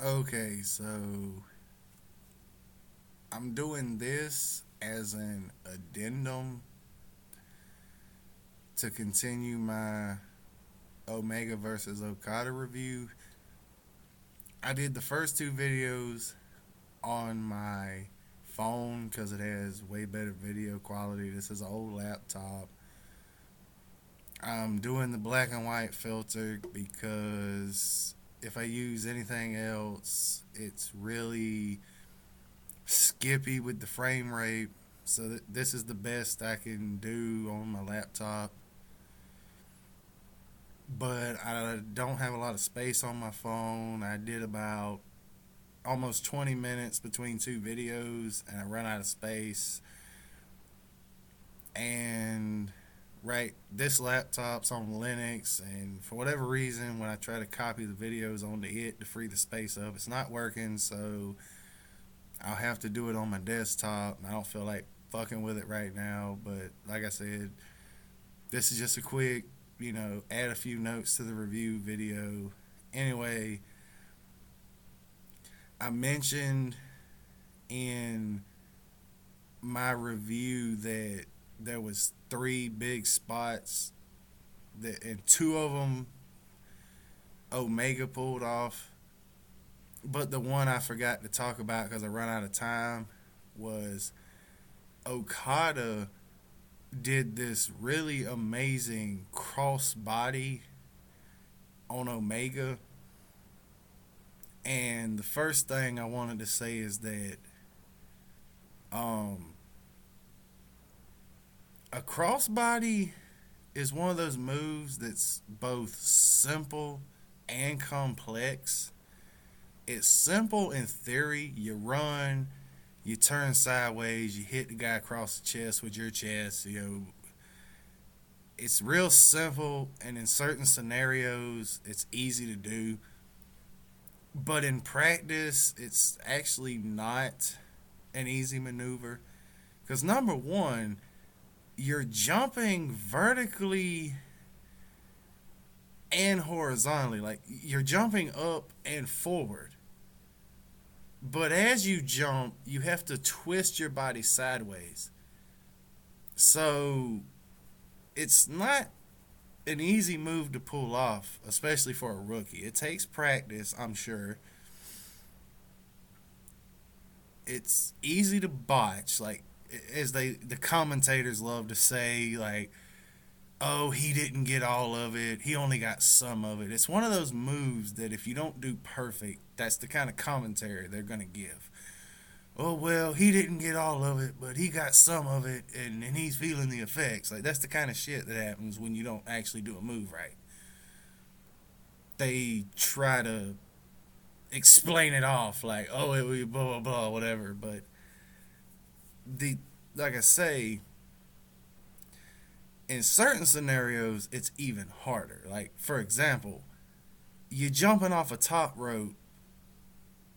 Okay, so I'm doing this as an addendum to continue my Omega versus Okada review. I did the first two videos on my phone because it has way better video quality. This is an old laptop. I'm doing the black and white filter because if I use anything else, it's really skippy with the frame rate. So this is the best I can do on my laptop. But I don't have a lot of space on my phone. I did about almost 20 minutes between two videos and I run out of space. And right, this laptop's on Linux, and for whatever reason, when I try to copy the videos onto it to free the space up, it's not working. So I'll have to do it on my desktop. I don't feel like fucking with it right now, but like I said, this is just a quick, add a few notes to the review video. Anyway, I mentioned in my review that there was three big spots that, and two of them Omega pulled off. But the one I forgot to talk about because I run out of time was Okada did this really amazing cross body on Omega. And the first thing I wanted to say is that um, a crossbody is one of those moves that's both simple and complex. It's simple in theory. You run, you turn sideways, you hit the guy across the chest with your chest. It's real simple, and in certain scenarios, it's easy to do. But in practice, it's actually not an easy maneuver. Because number one, you're jumping vertically and horizontally. Like you're jumping up and forward. But as you jump, you have to twist your body sideways. So it's not an easy move to pull off, especially for a rookie. It takes practice, I'm sure. It's easy to botch, like as the commentators love to say, like, oh, he didn't get all of it. He only got some of it. It's one of those moves that if you don't do perfect, that's the kind of commentary they're going to give. Oh, well, he didn't get all of it, but he got some of it, and he's feeling the effects. Like, that's the kind of shit that happens when you don't actually do a move right. They try to explain it off, like, oh, it was blah, blah, blah, whatever. But, the like I say, in certain scenarios, it's even harder. Like, for example, you're jumping off a top rope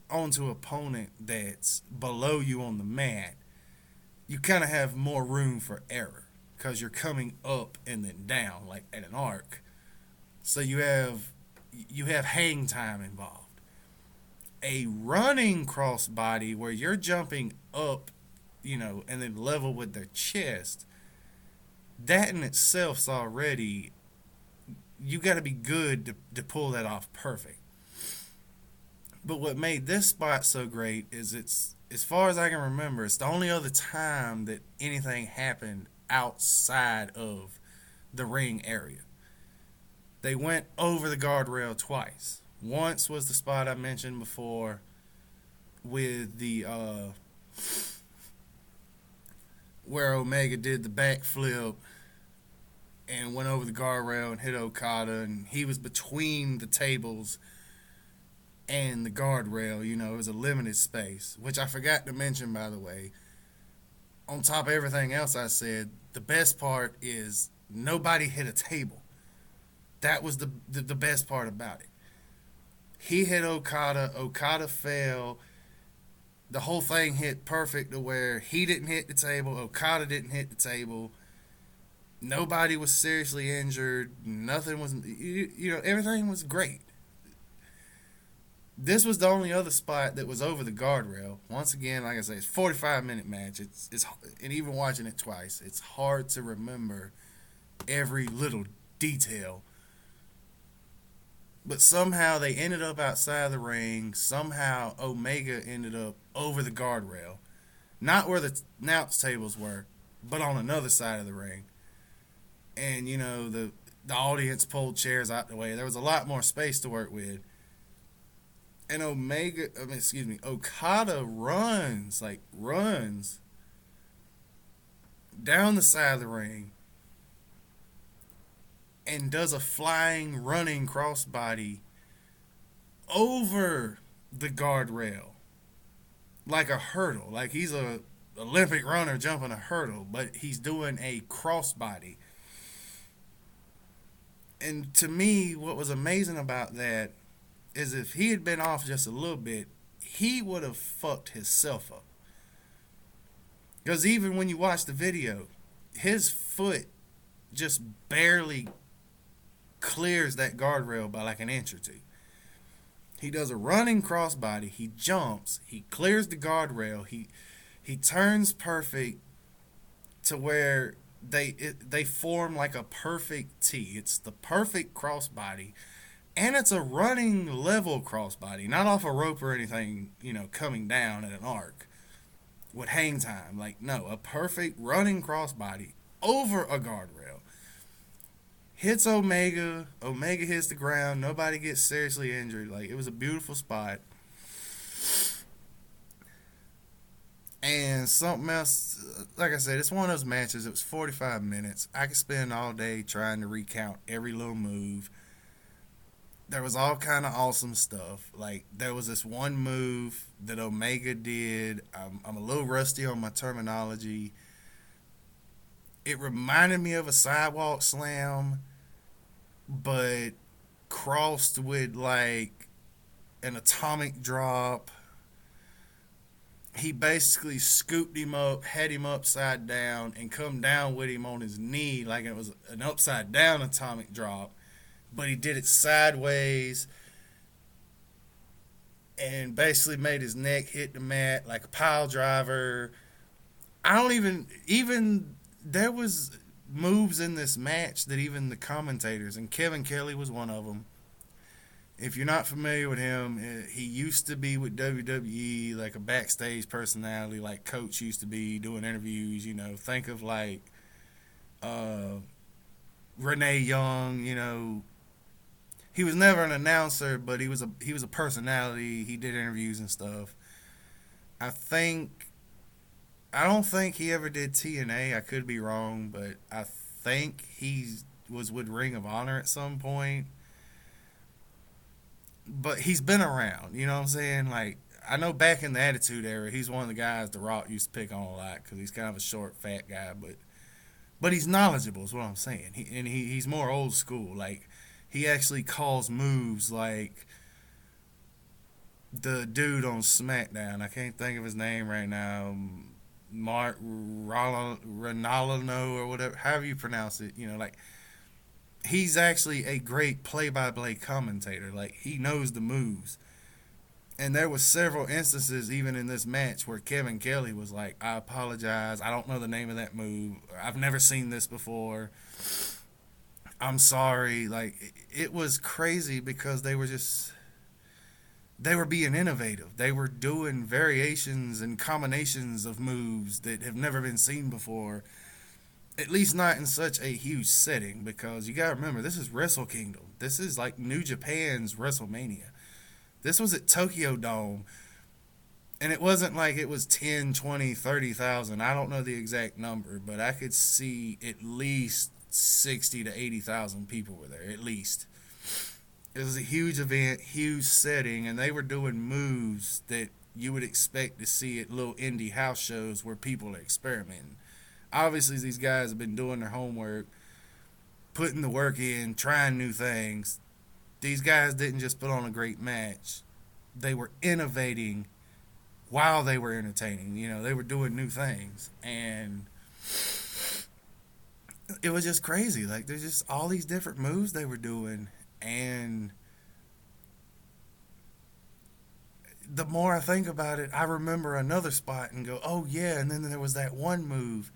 onto an opponent that's below you on the mat. You kind of have more room for error because you're coming up and then down, like at an arc. So you have hang time involved. A running crossbody where you're jumping up, and then level with their chest, that in itself's already, you got to be good to pull that off perfect. But what made this spot so great is it's, as far as I can remember, it's the only other time that anything happened outside of the ring area. They went over the guardrail twice. Once was the spot I mentioned before with the where Omega did the backflip and went over the guardrail and hit Okada, and he was between the tables and the guardrail. It was a limited space, which I forgot to mention, by the way. On top of everything else I said, the best part is nobody hit a table. That was the best part about it. He hit Okada. Okada fell. The whole thing hit perfect to where he didn't hit the table. Okada didn't hit the table. Nobody was seriously injured. Nothing was, everything was great. This was the only other spot that was over the guardrail. Once again, like I say, it's 45-minute match. It's and even watching it twice, it's hard to remember every little detail. But somehow they ended up outside the ring. Somehow Omega ended up over the guardrail, not where the announce tables were, but on another side of the ring. And the audience pulled chairs out the way. There was a lot more space to work with. And Okada runs down the side of the ring and does a flying running crossbody over the guardrail like a hurdle. Like he's a Olympic runner jumping a hurdle, but he's doing a crossbody. And to me, what was amazing about that is if he had been off just a little bit, he would have fucked himself up. Because even when you watch the video, his foot just barely clears that guardrail by like an inch or two. He does a running crossbody. He jumps. He clears the guardrail. He turns perfect to where they form like a perfect T. It's the perfect crossbody, and it's a running level crossbody, not off a rope or anything. Coming down at an arc with hang time. Like no, a perfect running crossbody over a guardrail. Hits Omega. Omega hits the ground. Nobody gets seriously injured. Like it was a beautiful spot. And something else, like I said, it's one of those matches. It was 45 minutes. I could spend all day trying to recount every little move. There was all kind of awesome stuff. Like there was this one move that Omega did. I'm a little rusty on my terminology. It reminded me of a sidewalk slam, but crossed with like an atomic drop. He basically scooped him up, had him upside down, and come down with him on his knee like it was an upside down atomic drop. But he did it sideways and basically made his neck hit the mat like a pile driver. I don't even there was moves in this match that even the commentators, and Kevin Kelly was one of them. If you're not familiar with him, he used to be with WWE, like a backstage personality, like Coach used to be doing interviews. Think of like Renee Young. He was never an announcer, but he was a personality. He did interviews and stuff. I don't think he ever did TNA. I could be wrong, but I think he was with Ring of Honor at some point. But he's been around, you know what I'm saying? Like, I know back in the Attitude Era, he's one of the guys The Rock used to pick on a lot because he's kind of a short, fat guy, but he's knowledgeable is what I'm saying. He's more old school. Like, he actually calls moves like the dude on SmackDown. I can't think of his name right now. Mark Ronaldo or whatever, however you pronounce it. Like, he's actually a great play-by-play commentator. Like, he knows the moves. And there was several instances, even in this match, where Kevin Kelly was like, I apologize. I don't know the name of that move. I've never seen this before. I'm sorry. Like, it was crazy because they were being innovative. They were doing variations and combinations of moves that have never been seen before. At least not in such a huge setting, because you gotta remember, this is Wrestle Kingdom. This is like New Japan's WrestleMania. This was at Tokyo Dome, and it wasn't like it was 10, 20, 30,000. I don't know the exact number, but I could see at least 60 to 80,000 people were there, at least. It was a huge event, huge setting, and they were doing moves that you would expect to see at little indie house shows where people are experimenting. Obviously, these guys have been doing their homework, putting the work in, trying new things. These guys didn't just put on a great match. They were innovating while they were entertaining. They were doing new things. And it was just crazy. Like, there's just all these different moves they were doing. And the more I think about it, I remember another spot and go, oh yeah, and then there was that one move.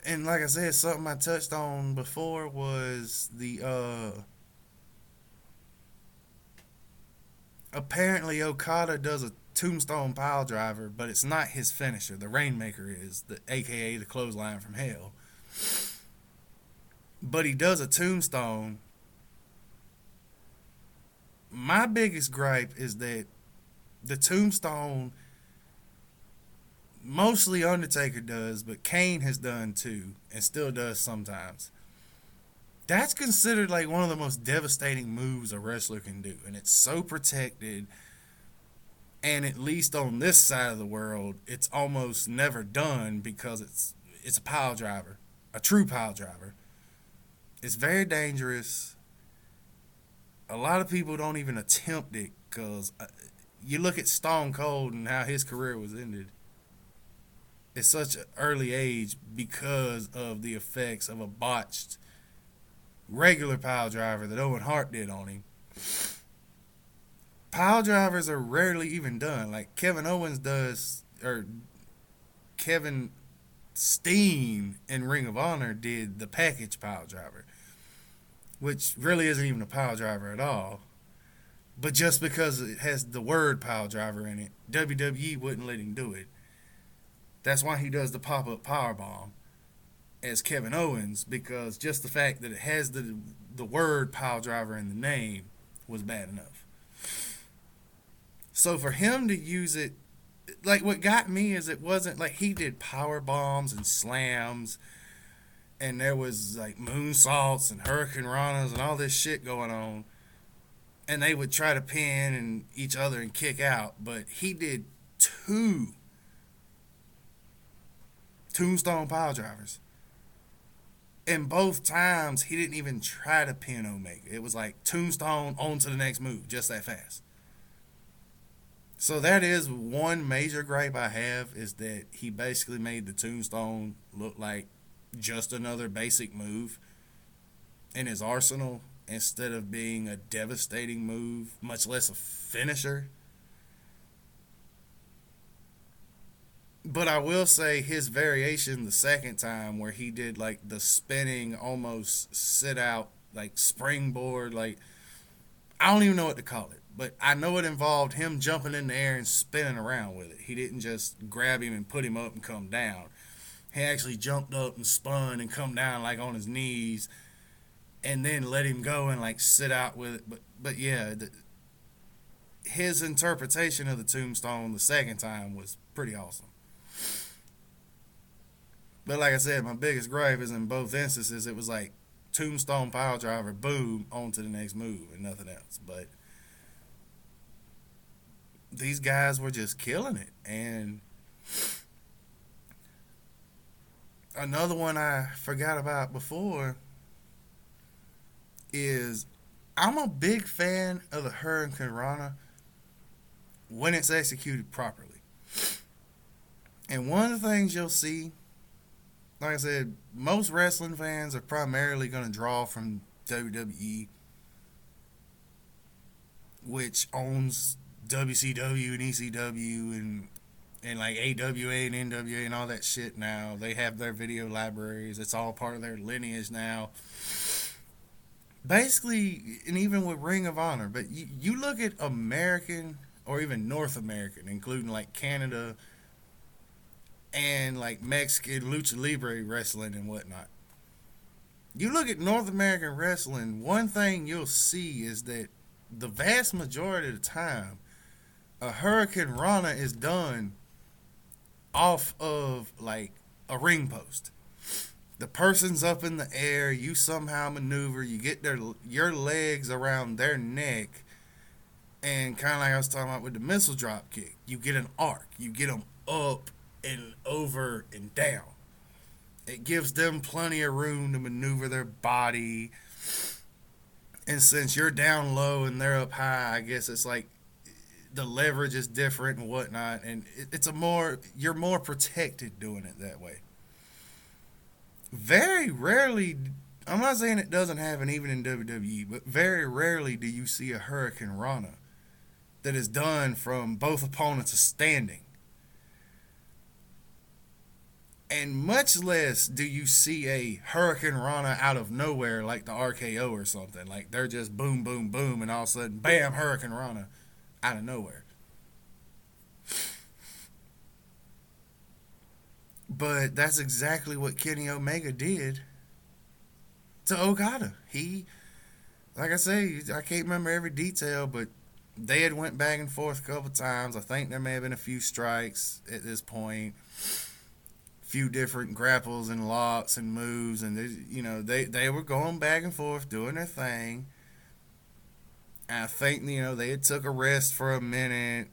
And like I said, something I touched on before was the apparently Okada does a tombstone pile driver, but it's not his finisher. The Rainmaker is, the aka the clothesline from hell. But he does a tombstone. My biggest gripe is that the tombstone mostly Undertaker does, but Kane has done too, and still does sometimes. That's considered like one of the most devastating moves a wrestler can do, and it's so protected. And at least on this side of the world, it's almost never done because it's a pile driver, a true pile driver. It's very dangerous. A lot of people don't even attempt it because you look at Stone Cold and how his career was ended at such an early age because of the effects of a botched regular pile driver that Owen Hart did on him. Pile drivers are rarely even done. Like Kevin Owens does, or Kevin Steen in Ring of Honor did the package pile driver, which really isn't even a pile driver at all. But just because it has the word pile driver in it, WWE wouldn't let him do it. That's why he does the pop up power bomb as Kevin Owens, because just the fact that it has the word pile driver in the name was bad enough. So for him to use it, like what got me is it wasn't like he did power bombs and slams, and there was like moonsaults and hurricane ranas and all this shit going on, and they would try to pin and each other and kick out, but he did two tombstone pile drivers. And both times he didn't even try to pin Omega. It was like tombstone on to the next move, just that fast. So that is one major gripe I have, is that he basically made the tombstone look like just another basic move in his arsenal instead of being a devastating move, much less a finisher. But I will say his variation the second time where he did like the spinning almost sit out like springboard, like I don't even know what to call it, but I know it involved him jumping in the air and spinning around with it. He didn't just grab him and put him up and come down. He actually jumped up and spun and come down like on his knees and then let him go and like sit out with it. But yeah, his interpretation of the tombstone the second time was pretty awesome. But like I said, my biggest gripe is in both instances it was like tombstone pile driver, boom, on to the next move and nothing else. But these guys were just killing it. And another one I forgot about before is I'm a big fan of the Hurricane Rana when it's executed properly. And one of the things you'll see, like I said, most wrestling fans are primarily going to draw from WWE, which owns WCW and ECW and like AWA and NWA and all that shit now. They have their video libraries. It's all part of their lineage now. Basically, and even with Ring of Honor, but you look at American or even North American, including like Canada and like Mexican lucha libre wrestling and whatnot. You look at North American wrestling, one thing you'll see is that the vast majority of the time, a Hurricane Rana is done off of like a ring post. The person's up in the air, you somehow maneuver, you get your legs around their neck, and kind of like I was talking about with the missile drop kick, you get an arc, you get them up and over and down. It gives them plenty of room to maneuver their body. And since you're down low and they're up high, I guess it's like the leverage is different and whatnot. And you're more protected doing it that way. Very rarely, I'm not saying it doesn't happen even in WWE, but very rarely do you see a Hurricane Rana that is done from both opponents standing. And much less do you see a Hurricane Rana out of nowhere like the RKO or something. Like they're just boom, boom, boom, and all of a sudden, bam, Hurricane Rana out of nowhere. But that's exactly what Kenny Omega did to Okada. He, like I say, I can't remember every detail, but they had went back and forth a couple times. I think there may have been a few strikes at this point, few different grapples and locks and moves, and they were going back and forth doing their thing. And I think they had took a rest for a minute,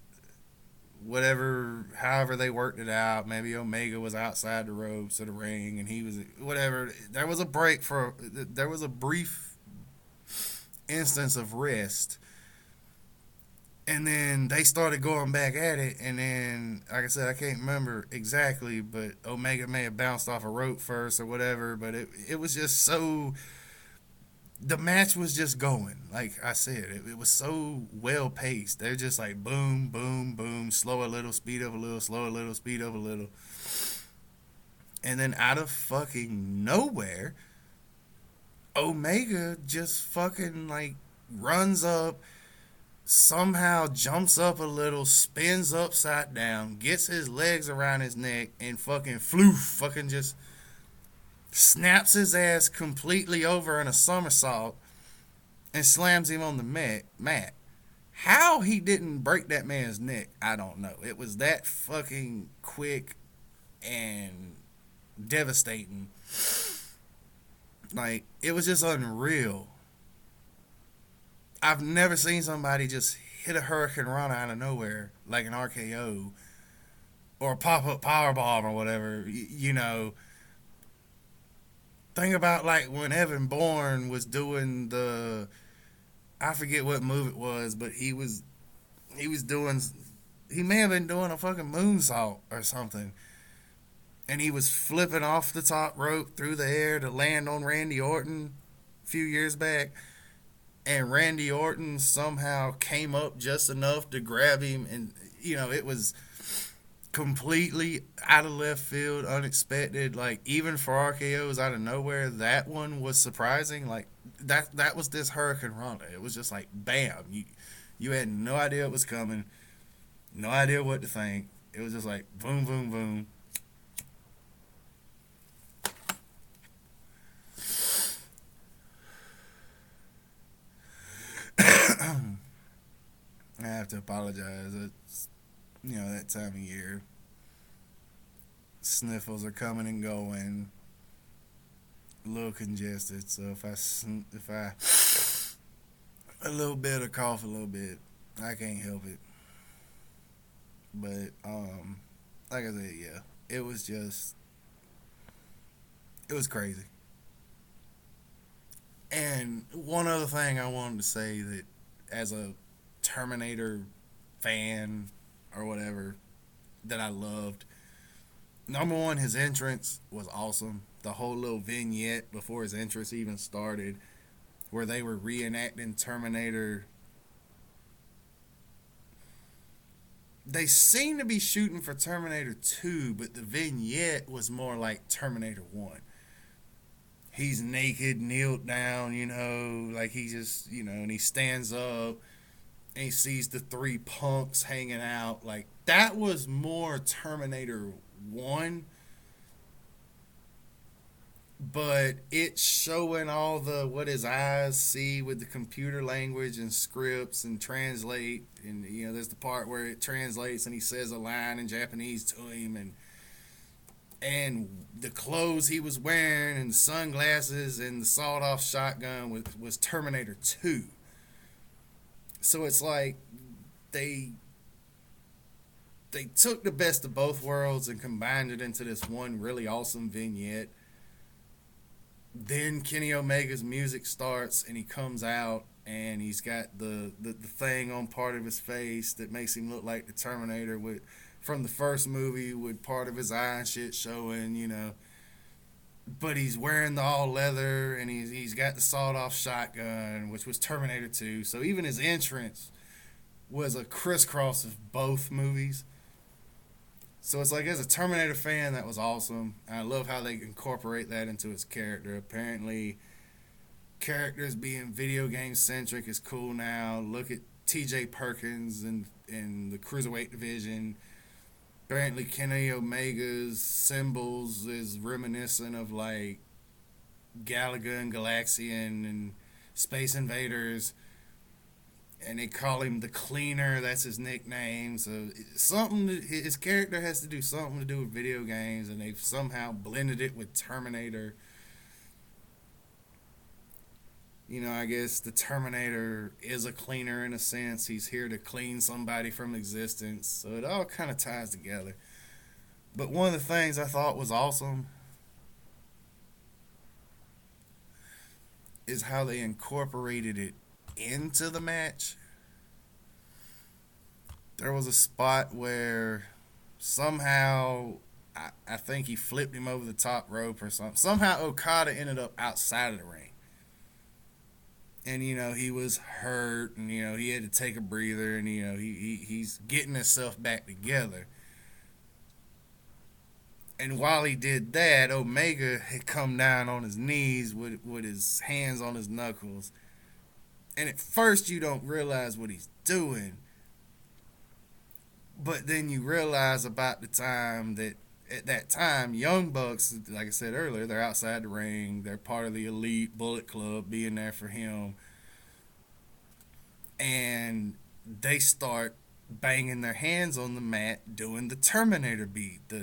whatever, however they worked it out. Maybe Omega was outside the ropes of the ring, and he was whatever. There was a brief instance of rest, and then they started going back at it. And then, like I said, I can't remember exactly, but Omega may have bounced off a rope first or whatever. But it was just so. The match was just going. Like I said, it was so well paced. They're just like boom, boom, boom, slow a little, speed up a little, slow a little, speed up a little. And then out of fucking nowhere, Omega just fucking like runs up, somehow jumps up a little, spins upside down, gets his legs around his neck, and fucking floof, fucking just snaps his ass completely over in a somersault and slams him on the mat. How he didn't break that man's neck, I don't know. It was that fucking quick and devastating. Like, it was just unreal. I've never seen somebody just hit a Hurricane Rana out of nowhere, like an RKO or a pop up power bomb or whatever. Think about like when Evan Bourne was doing I forget what move it was, but he was doing, he may have been doing a fucking moonsault or something, and he was flipping off the top rope through the air to land on Randy Orton a few years back, and Randy Orton somehow came up just enough to grab him, and it was completely out of left field, unexpected. Like even for RKO's out of nowhere, that one was surprising. Like that was this Hurricane Rana. It was just like bam. You had no idea it was coming, no idea what to think. It was just like boom, boom, boom. I have to apologize. It's that time of year. Sniffles are coming and going. A little congested, so if I a little bit or cough a little bit, I can't help it. But like I said, yeah, it was just it was crazy. And one other thing I wanted to say, that as a Terminator fan or whatever, that I loved. Number one, his entrance was awesome. The whole little vignette before his entrance even started, where they were reenacting Terminator. They seemed to be shooting for Terminator 2, but the vignette was more like Terminator 1. He's naked, kneeled down, like he just, and he stands up and he sees the three punks hanging out. Like, that was more Terminator 1, but it's showing all the what his eyes see with the computer language and scripts and translate. And, there's the part where it translates and he says a line in Japanese to him, and the clothes he was wearing and the sunglasses and the sawed-off shotgun was Terminator 2. So it's like they took the best of both worlds and combined it into this one really awesome vignette. Then Kenny Omega's music starts and he comes out and he's got the thing on part of his face that makes him look like the Terminator from the first movie, with part of his eye and shit showing. But he's wearing the all leather and he's got the sawed off shotgun, which was Terminator 2. So even his entrance was a crisscross of both movies. So it's like, as a Terminator fan, that was awesome. I love how they incorporate that into his character. Apparently, characters being video game centric is cool now. Look at T.J. Perkins in the cruiserweight division. Apparently, Kenny Omega's symbols is reminiscent of like Galaga and Galaxian and Space Invaders, and they call him the Cleaner. That's his nickname. So something, his character has to do something to do with video games, and they've somehow blended it with Terminator. You know, I guess the Terminator is a cleaner in a sense. He's here to clean somebody from existence. So it all kind of ties together. But one of the things I thought was awesome is how they incorporated it into the match. There was a spot where somehow I think he flipped him over the top rope or something. Somehow Okada ended up outside of the ring. And he was hurt, and he had to take a breather, and he's getting himself back together. And while he did that, Omega had come down on his knees with his hands on his knuckles. And at first you don't realize what he's doing. But then you realize about the time that at that time, Young Bucks, like I said earlier, they're outside the ring. They're part of the elite Bullet Club, being there for him. And they start banging their hands on the mat, doing the Terminator beat. The,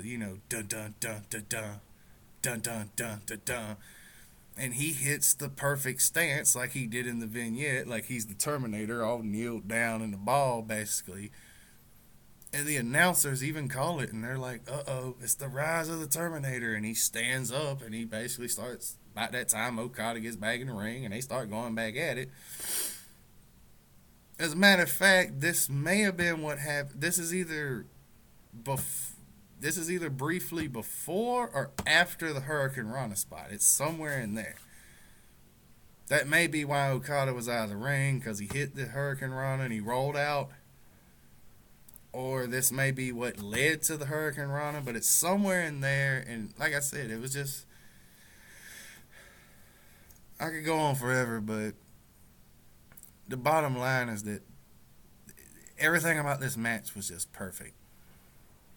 dun dun dun dun dun, dun dun dun dun dun. And he hits the perfect stance like he did in the vignette, like he's the Terminator, all kneeled down in the ball, basically. And the announcers even call it, and they're like, uh-oh, it's the rise of the Terminator. And he stands up, and he basically starts, about that time, Okada gets back in the ring, and they start going back at it. As a matter of fact, this may have been what happened. This is either briefly before or after the Hurricane Rana spot. It's somewhere in there. That may be why Okada was out of the ring, because he hit the Hurricane Rana and he rolled out. Or this may be what led to the Hurricane Rana, but it's somewhere in there. And like I said, it was just, I could go on forever, but the bottom line is that everything about this match was just perfect.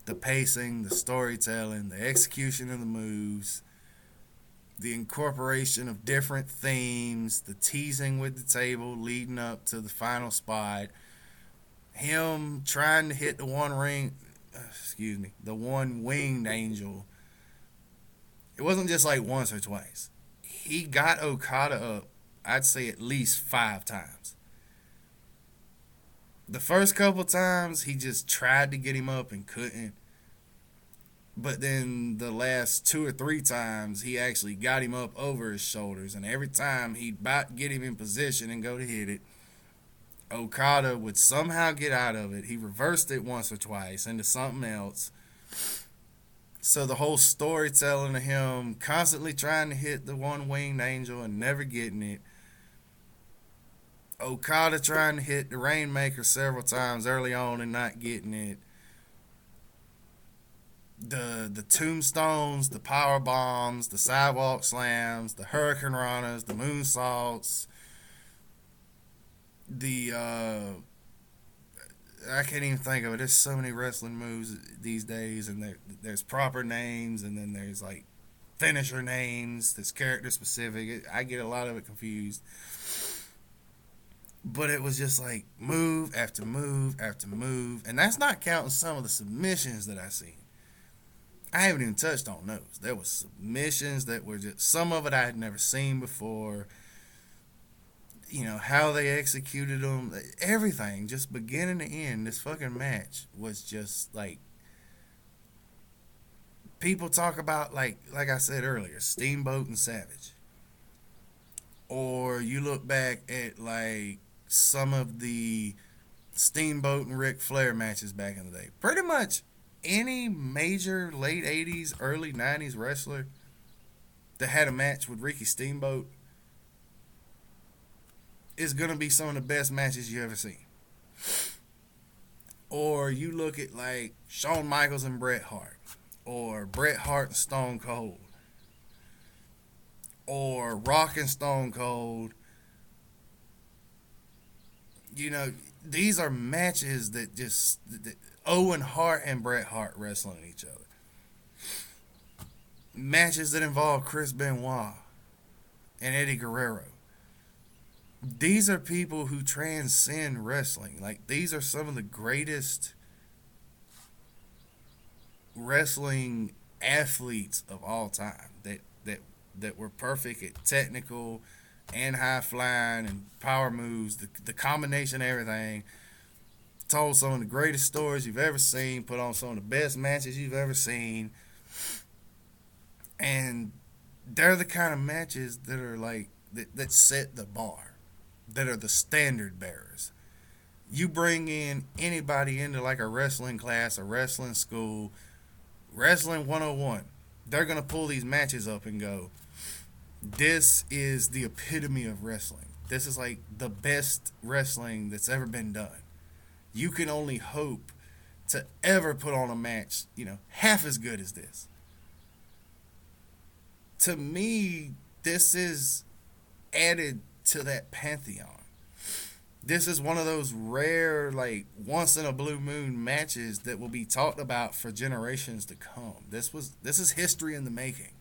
The pacing, the storytelling, the execution of the moves, the incorporation of different themes, the teasing with the table leading up to the final spot, him trying to hit the one winged angel. It wasn't just like once or twice. He got Okada up, I'd say at least 5 times. The first couple times, he just tried to get him up and couldn't. But then the last 2 or 3 times, he actually got him up over his shoulders. And every time he'd about get him in position and go to hit it, Okada would somehow get out of it. He reversed it once or twice into something else. So the whole storytelling of him constantly trying to hit the one winged angel and never getting it. Okada trying to hit the Rainmaker several times early on and not getting it. The tombstones, the power bombs, the sidewalk slams, the Hurricane Ranas, the moonsaults, the I can't even think of it. There's so many wrestling moves these days, and there's proper names, and then there's like finisher names that's character specific. I get a lot of it confused. But it was just like move after move after move. And that's not counting some of the submissions that I seen. I haven't even touched on those. There was submissions that were just, some of it I had never seen before. How they executed them. Everything, just beginning to end, this fucking match was just like, people talk about, like I said earlier, Steamboat and Savage. Or you look back at like some of the Steamboat and Ric Flair matches back in the day. Pretty much any major late 80s, early 90s wrestler that had a match with Ricky Steamboat is going to be some of the best matches you ever seen. Or you look at like Shawn Michaels and Bret Hart, or Bret Hart and Stone Cold, or Rock and Stone Cold. You know, these are matches that Owen Hart and Bret Hart wrestling each other. Matches that involve Chris Benoit and Eddie Guerrero. These are people who transcend wrestling. Like, these are some of the greatest wrestling athletes of all time that were perfect at technical and high flying and power moves, the combination of everything. Told some of the greatest stories you've ever seen, put on some of the best matches you've ever seen, and they're the kind of matches that are like that set the bar, that are the standard bearers. You bring in anybody into like a wrestling class, a wrestling school, wrestling 101, they're gonna pull these matches up and go, this is the epitome of wrestling. This is like the best wrestling that's ever been done. You can only hope to ever put on a match, half as good as this. To me, this is added to that pantheon. This is one of those rare, like, once in a blue moon matches that will be talked about for generations to come. This is history in the making.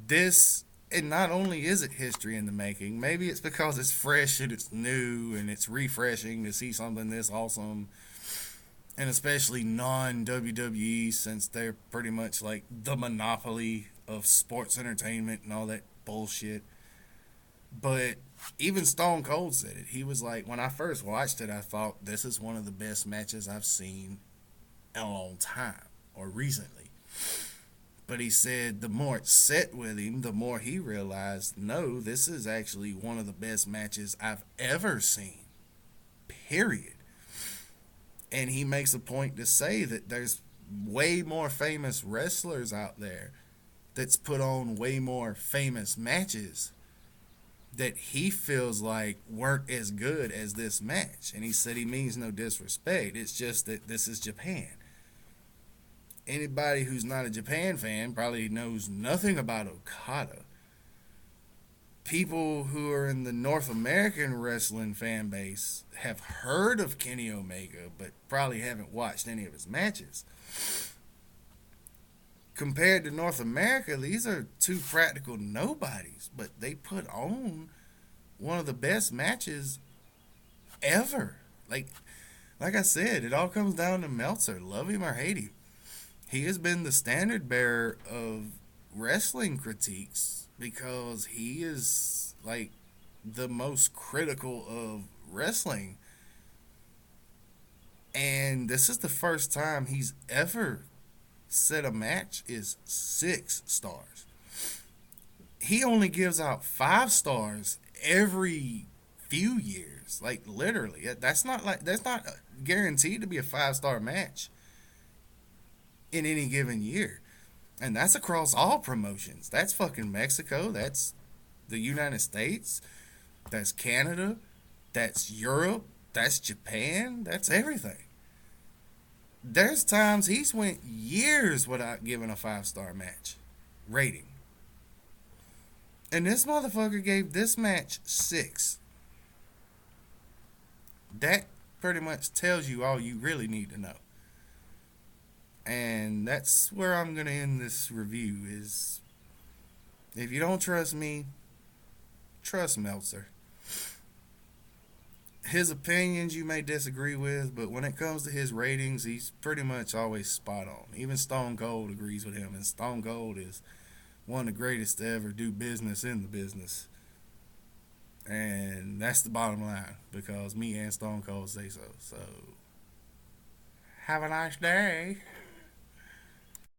This, and not only is it history in the making, maybe it's because it's fresh and it's new and it's refreshing to see something this awesome, and especially non WWE, since they're pretty much like the monopoly of sports entertainment and all that bullshit. But even Stone Cold said it. He was like, when I first watched it, I thought this is one of the best matches I've seen in a long time or recently. But he said the more it set with him, the more he realized, no, this is actually one of the best matches I've ever seen. Period. And he makes a point to say that there's way more famous wrestlers out there that's put on way more famous matches that he feels like weren't as good as this match. And he said he means no disrespect. It's just that this is Japan. Anybody who's not a Japan fan probably knows nothing about Okada. People who are in the North American wrestling fan base have heard of Kenny Omega, but probably haven't watched any of his matches. Compared to North America, these are two practical nobodies, but they put on one of the best matches ever. Like I said, it all comes down to Meltzer. Love him or hate him. He has been the standard bearer of wrestling critiques because he is like the most critical of wrestling. And this is the first time he's ever said a match is 6 stars. He only gives out 5 stars every few years. Like, literally. That's not guaranteed to be a 5-star match in any given year. And that's across all promotions. That's fucking Mexico. That's the United States. That's Canada. That's Europe. That's Japan. That's everything. There's times he's went years without giving a 5-star match rating. And this motherfucker gave this match 6. That pretty much tells you all you really need to know. And that's where I'm going to end this review is, if you don't trust me, trust Meltzer. His opinions you may disagree with, but when it comes to his ratings, he's pretty much always spot on. Even Stone Cold agrees with him, and Stone Cold is one of the greatest to ever do business in the business. And that's the bottom line, because me and Stone Cold say so. So, have a nice day.